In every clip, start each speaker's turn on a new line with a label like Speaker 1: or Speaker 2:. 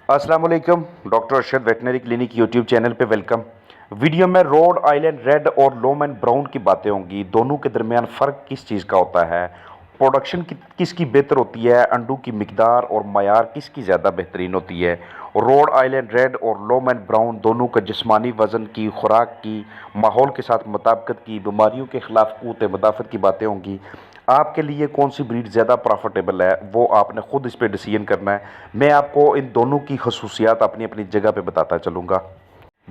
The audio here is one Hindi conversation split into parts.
Speaker 1: अस्सलाम वालेकुम। Doctor Arshad veterinary clinic YouTube channel पे वेलकम। वीडियो में रोड आइलैंड रेड और लोमन ब्राउन की बातें होंगी। दोनों के दरमियान फ़र्क किस चीज़ का होता है, प्रोडक्शन किसकी बेहतर होती है, अंडों की मिकदार और मयार किसकी ज़्यादा बेहतरीन होती है। रोड आइलैंड रेड और लोमन ब्राउन दोनों का जिस्मानी वज़न की, खुराक की, माहौल के साथ मुताबिकत की, बीमारियों के ख़िलाफ़ क़ुव्वत मुदाफ़त की बातें होंगी। आपके लिए कौन सी ब्रीड ज़्यादा प्रॉफिटेबल है वो आपने ख़ुद इस पर डिसीजन करना है। मैं आपको इन दोनों की खसूसियात अपनी अपनी जगह पे बताता चलूँगा।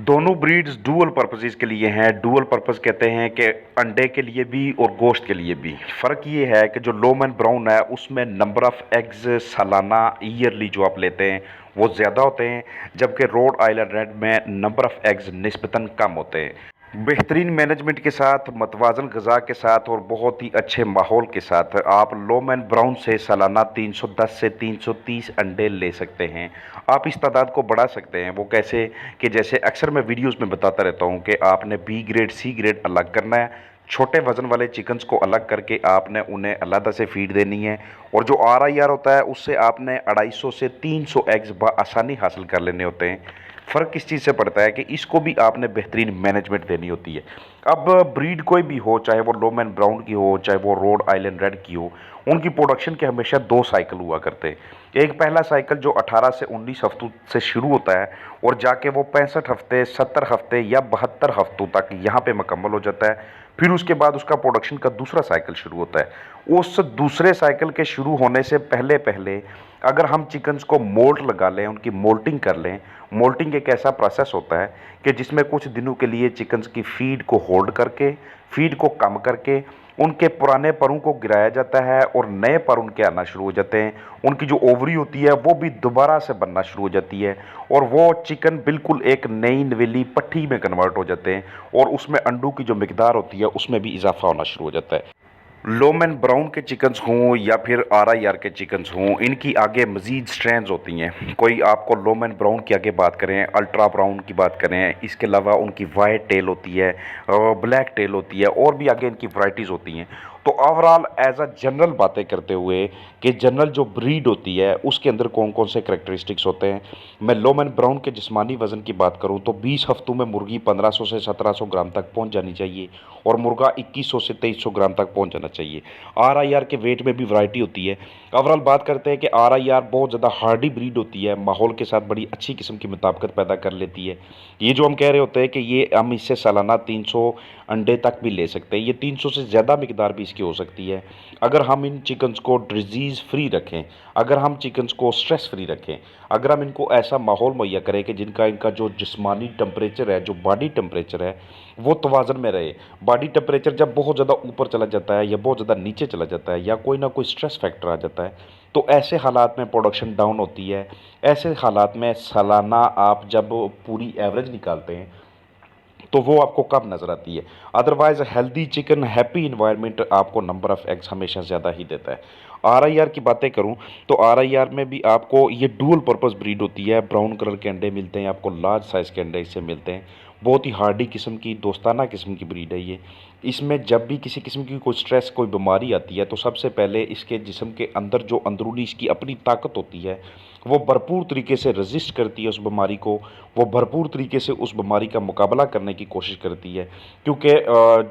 Speaker 1: दोनों ब्रीड्स डुअल पर्पसेस के लिए हैं। डुअल पर्पस कहते हैं कि अंडे के लिए भी और गोश्त के लिए भी। फ़र्क ये है कि जो लोमन ब्राउन है उसमें नंबर ऑफ़ एग्स सालाना ईयरली जो आप लेते हैं वो ज़्यादा होते हैं, जबकि रोड आइलैंड रेड में नंबर ऑफ़ एग्स निस्बतन कम होते हैं। बेहतरीन मैनेजमेंट के साथ, मतवाज़न ग़िज़ा के साथ और बहुत ही अच्छे माहौल के साथ आप लोमन ब्राउन से सालाना 310 से 330 अंडे ले सकते हैं। आप इस तादाद को बढ़ा सकते हैं। वो कैसे कि जैसे अक्सर मैं वीडियोज़ में बताता रहता हूँ कि आपने बी ग्रेड, सी ग्रेड अलग करना है। छोटे वज़न वाले चिकन्स को अलग करके आपने उन्हें अलग से फ़ीड देनी है, और जो RIR होता है उससे आपने 250 से 300 एग्स बआसानी हासिल कर लेने होते हैं। फ़र्क किस चीज़ से पड़ता है कि इसको भी आपने बेहतरीन मैनेजमेंट देनी होती है। अब ब्रीड कोई भी हो, चाहे वो लोमन ब्राउन की हो, चाहे वो रोड आइलैंड रेड की हो, उनकी प्रोडक्शन के हमेशा 2 साइकिल हुआ करते हैं। एक पहला साइकिल जो 18 से 19 हफ्तों से शुरू होता है और जाके वो 65 हफ्ते, 70 हफ्ते या 72 हफ्तों तक यहाँ पे मुकम्मल हो जाता है। फिर उसके बाद उसका प्रोडक्शन का दूसरा साइकिल शुरू होता है। उस दूसरे साइकिल के शुरू होने से पहले पहले अगर हम चिकन्स को मोल्ट लगा लें, उनकी मोल्टिंग कर लें। मोल्टिंग एक ऐसा प्रोसेस होता है कि जिसमें कुछ दिनों के लिए चिकन्स की फीड को होल्ड करके, फीड को कम करके, उनके पुराने परों को गिराया जाता है और नए पर उनके आना शुरू हो जाते हैं। उनकी जो ओवरी होती है वो भी दोबारा से बनना शुरू हो जाती है और वो चिकन बिल्कुल एक नई नवेली पट्टी में कन्वर्ट हो जाते हैं और उसमें अंडों की जो मिकदार होती है उसमें भी इजाफा होना शुरू हो जाता है। लोमन ब्राउन के चिकन्स हों या फिर RIR के चिकन्स हों, इनकी आगे मज़ीद स्ट्रेंड्स होती हैं। कोई आपको लोमन ब्राउन की आगे बात करें, अल्ट्रा ब्राउन की बात करें, इसके अलावा उनकी वाइट टेल होती है, ब्लैक टेल होती है, और भी आगे इनकी वैराइटीज़ होती हैं। तो ओवरऑल एज अ जनरल बातें करते हुए कि जनरल जो ब्रीड होती है उसके अंदर कौन कौन से करेक्टरिस्टिक्स होते हैं। मैं लोमन ब्राउन के जिस्मानी वज़न की बात करूं तो 20 हफ्तों में मुर्गी 1500 से 1700 ग्राम तक पहुंच जानी चाहिए और मुर्गा 2100 से 2300 ग्राम तक पहुंच जाना चाहिए। RIR के वेट में भी वैरायटी होती है। ओवरऑल बात करते हैं कि RIR बहुत ज़्यादा हार्डी ब्रीड होती है, माहौल के साथ बड़ी अच्छी किस्म की मुताबिकत पैदा कर लेती है। ये जो हम कह रहे होते हैं कि ये हम इससे सालाना 300 अंडे तक भी ले सकते हैं, ये 300 से ज़्यादा मिकदार भी इसकी हो सकती है अगर हम इन चिकन्स को डिजीज़ फ्री रखें, अगर हम चिकन्स को स्ट्रेस फ्री रखें, अगर हम इनको ऐसा माहौल मुहैया करें कि जिनका इनका जो जिस्मानी टेम्परेचर है, जो बॉडी टेम्परेचर है, वो तवाज़न में रहे। बॉडी टेम्परेचर जब बहुत ज़्यादा ऊपर चला जाता है या बहुत ज़्यादा नीचे चला जाता है या कोई ना कोई स्ट्रेस फैक्टर आ जाता है तो ऐसे हालात में प्रोडक्शन डाउन होती है। ऐसे हालात में सालाना आप जब पूरी एवरेज निकालते हैं तो वो आपको कम नज़र आती है। Otherwise healthy chicken, happy environment आपको नंबर ऑफ़ एग्स हमेशा ज़्यादा ही देता है। RIR की बातें करूं तो RIR में भी आपको ये डुअल पर्पस ब्रीड होती है। ब्राउन कलर के अंडे मिलते हैं आपको, लार्ज साइज़ के अंडे इससे मिलते हैं। बहुत ही हार्डी किस्म की, दोस्ताना किस्म की ब्रीड है ये। इसमें जब भी किसी किस्म की कोई स्ट्रेस, कोई बीमारी आती है तो सबसे पहले इसके जिस्म के अंदर जो अंदरूनी इसकी अपनी ताकत होती है वो भरपूर तरीके से रजिस्ट करती है उस बीमारी को, वो भरपूर तरीके से उस बीमारी का मुकाबला करने की कोशिश करती है। क्योंकि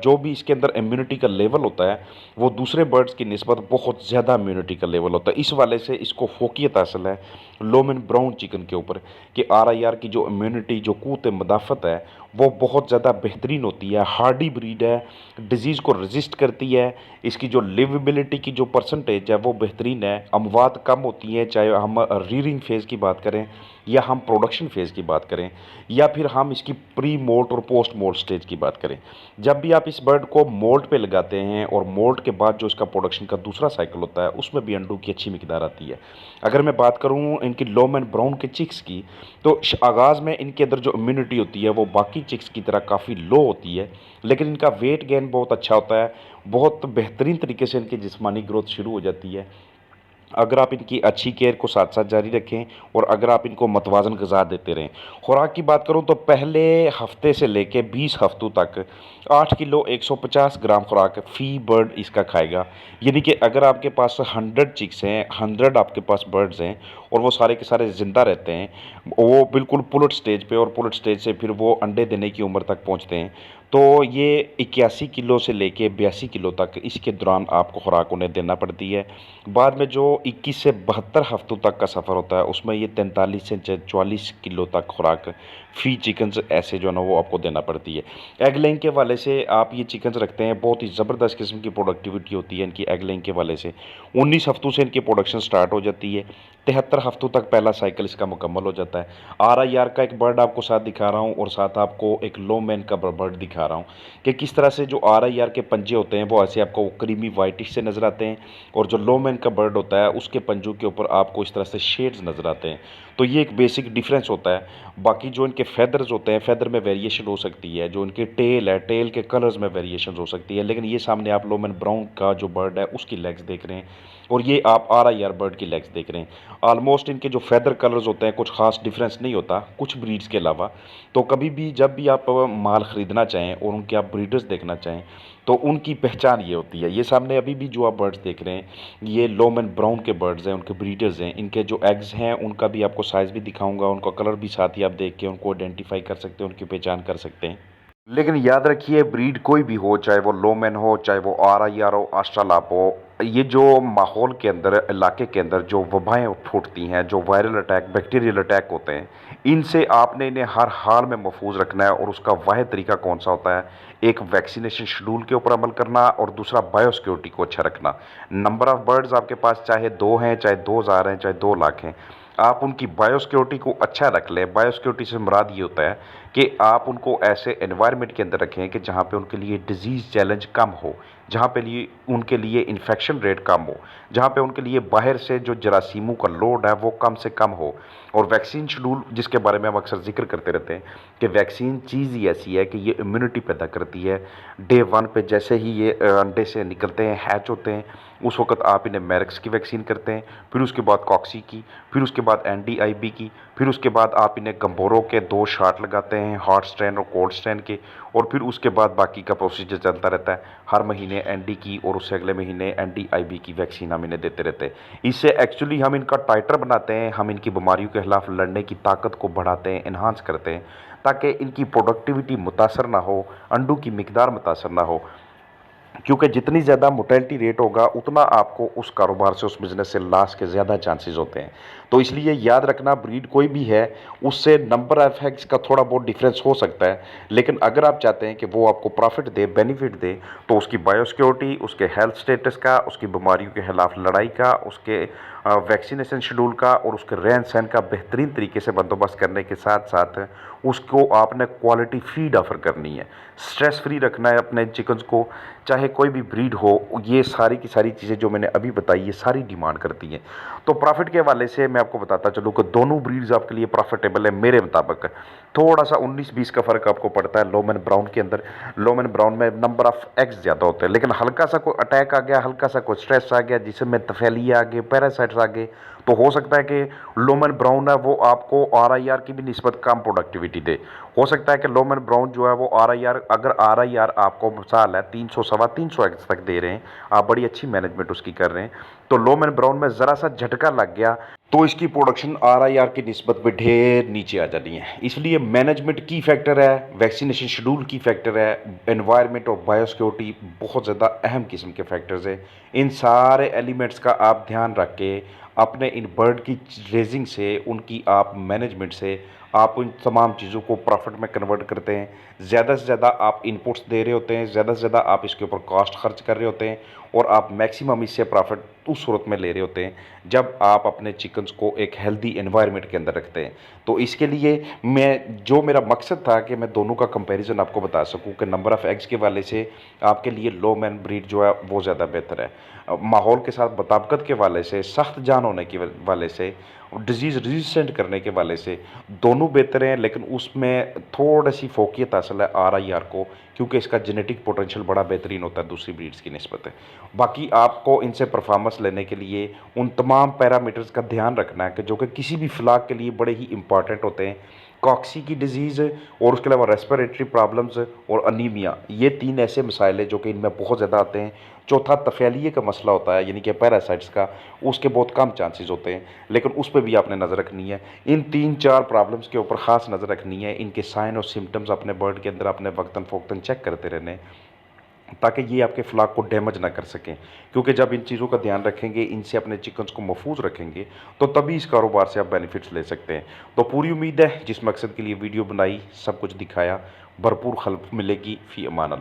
Speaker 1: जो भी इसके अंदर इम्यूनिटी का लेवल होता है वो दूसरे बर्ड्स की निस्बत बहुत ज़्यादा इम्यूनिटी का लेवल होता है। इस वाले से इसको फोकियत हासिल है लोमन ब्राउन चिकन के ऊपर कि RIR की जो इम्यूनिटी, जो क़ुव्वत मुदाफ़त है वो बहुत ज़्यादा बेहतरीन होती है। हार्डी ब्रीड है, डिज़ीज़ को रजिस्ट करती है, इसकी जो लिवेबिलिटी की जो परसेंटेज है वो बेहतरीन है। अमवात कम होती हैं, चाहे हम रीयरिंग फेज़ की बात करें या हम प्रोडक्शन फेज़ की बात करें या फिर हम इसकी प्री मोल्ट और पोस्ट मोल्ट स्टेज की बात करें। जब भी आप इस बर्ड को मोल्ट पे लगाते हैं और मोल्ट के बाद जो इसका प्रोडक्शन का दूसरा साइकिल होता है उसमें भी अंडों की अच्छी मिकदार आती है। अगर मैं बात करूं इनकी लोमन ब्राउन के चिक्स की तो आगाज़ में इनके अंदर जो इम्यूनिटी होती है वो बाकी चिक्स की तरह काफ़ी लो होती है, लेकिन इनका वेट गेन बहुत अच्छा होता है। बहुत बेहतरीन तरीके से इनकी जिस्मानी ग्रोथ शुरू हो जाती है अगर आप इनकी अच्छी केयर को साथ साथ जारी रखें और अगर आप इनको मतवाज़न ग़िज़ा देते रहें। खुराक की बात करूं तो पहले हफ्ते से लेके 20 हफ्तों तक 8 किलो 150 ग्राम खुराक फ़ी बर्ड इसका खाएगा। यानी कि अगर आपके पास 100 चिक्स हैं, 100 आपके पास बर्ड्स हैं और वो सारे के सारे ज़िंदा रहते हैं, वो बिल्कुल पुलेट स्टेज पे, और पुलेट स्टेज से फिर वो अंडे देने की उम्र तक पहुँचते हैं। तो ये 81 किलो से लेके 82 किलो तक इसके दौरान आपको खुराक उन्हें देना पड़ती है। बाद में जो 21 से 72 हफ्तों तक का सफ़र होता है, उसमें ये 43 से 44 किलो तक खुराक फी चिकन्स ऐसे जो है ना वो आपको देना पड़ती है। एग लेइंग के वाले से आप ये चिकन्स रखते हैं, बहुत ही ज़बरदस्त किस्म की प्रोडक्टिविटी होती है इनकी एग लेइंग के वाले से। 19 हफ्तों से इनकी प्रोडक्शन स्टार्ट हो जाती है, 73 हफ्तों तक पहला साइकिल इसका मुकम्मल हो जाता है। RIR का एक बर्ड आपको साथ दिखा रहा हूँ, और साथ आपको एक लो मैन का बर्ड दिखा रहा हूँ कि किस तरह से जो RIR के पंजे होते हैं वो ऐसे आपको क्रीमी वाइटिश से नज़र आते हैं, और जो लो मैन का बर्ड होता है उसके पंजों के ऊपर आपको इस तरह से शेड्स नज़र आते हैं। तो ये एक बेसिक डिफरेंस होता है। बाकी जो इनके फेदर्स होते हैं, फेदर में वेरिएशन हो सकती है, जो इनके टेल है, टेल के कलर्स में वेरिएशन हो सकती है, लेकिन ये सामने आप लोमन ब्राउन का जो बर्ड है उसकी लेग्स देख रहे हैं, और ये आप RIR बर्ड की लेग्स देख रहे हैं। ऑलमोस्ट इनके जो फेदर कलर्स होते हैं कुछ खास डिफरेंस नहीं होता कुछ ब्रीड्स के अलावा। तो कभी भी जब भी आप माल ख़रीदना चाहें और उनके आप ब्रीडर्स देखना चाहें, तो उनकी पहचान ये होती है। ये सामने अभी भी जो आप बर्ड्स देख रहे हैं, ये लोमन ब्राउन के बर्ड्स हैं, उनके ब्रीडर्स हैं। इनके जो एग्स हैं उनका भी आपको साइज़ भी दिखाऊंगा, उनका कलर भी साथ ही आप देख के उनको आइडेंटिफाई कर सकते हैं, उनकी पहचान कर सकते हैं। लेकिन याद रखिए, ब्रीड कोई भी हो, चाहे वो लोमैन हो, चाहे वो RIR हो, ऑस्ट्रेलॉप हो, ये जो माहौल के अंदर, इलाके के अंदर जो वबाएं फूटती हैं, जो वायरल अटैक, बैक्टीरियल अटैक होते हैं, इनसे आपने इन्हें हर हाल में महफूज रखना है। और उसका वाहिद तरीका कौन सा होता है? एक वैक्सीनेशन शेड्यूल के ऊपर अमल करना, और दूसरा बायोसिक्योरिटी को अच्छा रखना। नंबर ऑफ़ बर्ड्स आपके पास चाहे 2 हैं, चाहे 2000 हैं, चाहे 2 लाख हैं, आप उनकी बायोसिक्योरिटी को अच्छा रख लें। बायोसिक्योरिटी से मुराद ये होता है कि आप उनको ऐसे एनवायरनमेंट के अंदर रखें कि जहाँ पे उनके लिए डिजीज़ चैलेंज कम हो, जहाँ पे लिए उनके लिए इन्फेक्शन रेट कम हो, जहाँ पे उनके लिए बाहर से जो जरासीमों का लोड है वो कम से कम हो। और वैक्सीन शेड्यूल, जिसके बारे में हम अक्सर जिक्र करते रहते हैं कि वैक्सीन चीज़ ही ऐसी है कि ये इम्यूनिटी पैदा करती है। डे 1 पे जैसे ही ये अंडे से निकलते हैं, हैच होते हैं, उस वक्त आप इन्हें मैरक्स की वैक्सीन करते हैं, फिर उसके बाद कॉक्सी की, फिर उसके बाद NDIB की, फिर उसके बाद आप इन्हें गंबोरो के 2 शॉट लगाते हैं, हॉट स्ट्रेन और कोल्ड स्ट्रेन के, और फिर उसके बाद बाकी का प्रोसीजर चलता रहता है। हर महीने ND की और उससे अगले महीने NDIB की वैक्सीन हम इन्हें देते रहते हैं। इससे एक्चुअली हम इनका टाइटर बनाते हैं, हम इनकी बीमारियों के खिलाफ लड़ने की ताकत को बढ़ाते हैं, इन्हांस करते हैं, ताकि इनकी प्रोडक्टिविटी मुतासर ना हो, अंडों की मिकदार मुतासर ना हो। क्योंकि जितनी ज़्यादा मोर्टेलिटी रेट होगा, उतना आपको उस कारोबार से, उस बिज़नेस से लॉस के ज़्यादा चांसेस होते हैं। तो इसलिए याद रखना, ब्रीड कोई भी है, उससे नंबर ऑफ एग्स का थोड़ा बहुत डिफरेंस हो सकता है, लेकिन अगर आप चाहते हैं कि वो आपको प्रॉफिट दे, बेनिफिट दे, तो उसकी बायोसिक्योरिटी, उसके हेल्थ स्टेटस का, उसकी बीमारियों के खिलाफ लड़ाई का, उसके वैक्सीनेशन शेड्यूल का, और उसके रहन सहन का बेहतरीन तरीके से बंदोबस्त करने के साथ साथ उसको आपने क्वालिटी फीड ऑफर करनी है, स्ट्रेस फ्री रखना है अपने चिकन्स को, चाहे कोई भी ब्रीड हो। ये सारी की सारी चीज़ें जो मैंने अभी बताई, ये सारी डिमांड करती हैं। तो प्रॉफिट के हवाले से मैं आपको बताता चलूँ कि दोनों ब्रीड्स आपके लिए प्रॉफिटेबल है मेरे मुताबिक। थोड़ा सा 19-20 का फ़र्क आपको पड़ता है लोमन ब्राउन के अंदर। लोमन ब्राउन में नंबर ऑफ़ एग्स ज़्यादा होते हैं, लेकिन हल्का सा कोई अटैक आ गया, हल्का सा कोई स्ट्रेस आ गया, जिसमें तफेलिया आ गए, पैरासाइट्स आ गए, तो हो सकता है कि लोमन ब्राउन है वो आपको RIR की भी निस्बत कम प्रोडक्टिविटी दे। हो सकता है कि लोमन ब्राउन जो है वो RIR, अगर RIR आपको मिसाल है 300 सवा 300 एग्स तक दे रहे हैं, आप बड़ी अच्छी मैनेजमेंट उसकी कर रहे हैं, तो लोमन ब्राउन में ज़रा सा झटका लग गया तो इसकी प्रोडक्शन RIR की निस्बत पे ढेर नीचे आ जानी है। इसलिए मैनेजमेंट की फैक्टर है, वैक्सीनेशन शेड्यूल की फैक्टर है, एनवायरनमेंट और बायोसिक्योरिटी बहुत ज़्यादा अहम किस्म के फैक्टर्स हैं। इन सारे एलिमेंट्स का आप ध्यान रख के अपने इन बर्ड की रेजिंग से, उनकी आप मैनेजमेंट से, आप उन तमाम चीज़ों को प्रॉफिट में कन्वर्ट करते हैं। ज़्यादा से ज़्यादा आप इनपुट्स दे रहे होते हैं, ज़्यादा से ज़्यादा आप इसके ऊपर कॉस्ट खर्च कर रहे होते हैं, और आप मैक्सिमम इससे प्रॉफिट उस सूरत में ले रहे होते हैं जब आप अपने चिकन्स को एक हेल्दी एनवायरनमेंट के अंदर रखते हैं। तो इसके लिए जो मेरा मकसद था कि मैं दोनों का कंपैरिजन आपको बता सकूं कि नंबर ऑफ़ एग्स के वाले से आपके लिए लो मैन ब्रीड जो है वो ज़्यादा बेहतर है। माहौल के साथ मुताबिकत के वाले से, सख्त जान होने के वाले से, डिज़ीज़ रेजिस्टेंट करने के वाले से दोनों बेहतर हैं, लेकिन उसमें थोड़ी सी फोकियत हासिल है RIR को, क्योंकि इसका जेनेटिक पोटेंशियल बड़ा बेहतरीन होता है दूसरी ब्रीड्स की निस्बत है। बाकी आपको इनसे परफॉर्मेंस लेने के लिए उन तमाम पैरामीटर्स का ध्यान रखना है कि जो कि किसी भी फ्लॉक के लिए बड़े ही इंपॉर्टेंट होते हैं। कॉक्सी की डिज़ीज़ और उसके अलावा रेस्पिरेटरी प्रॉब्लम्स और अनीमिया, ये 3 ऐसे मसाइल हैं जो कि इनमें बहुत ज़्यादा आते हैं। चौथा तफ़ैलिए का मसला होता है, यानी कि पैरासाइट्स का, उसके बहुत कम चांसेस होते हैं, लेकिन उस पे भी आपने नज़र रखनी है। इन 3-4 प्रॉब्लम्स के ऊपर ख़ास नज़र रखनी है। इनके साइन और सिम्पटम्स अपने बर्ड के अंदर आपने वक्तन-फ़ौक्तन चेक करते रहने हैं, ताकि ये आपके फ्लॉक को डैमेज ना कर सकें। क्योंकि जब इन चीज़ों का ध्यान रखेंगे, इनसे अपने चिकन्स को महफूज रखेंगे, तो तभी इस कारोबार से आप बेनिफिट्स ले सकते हैं। तो पूरी उम्मीद है जिस मकसद के लिए वीडियो बनाई, सब कुछ दिखाया, भरपूर हेल्प मिलेगी। फ़ी अमान अल्लाह।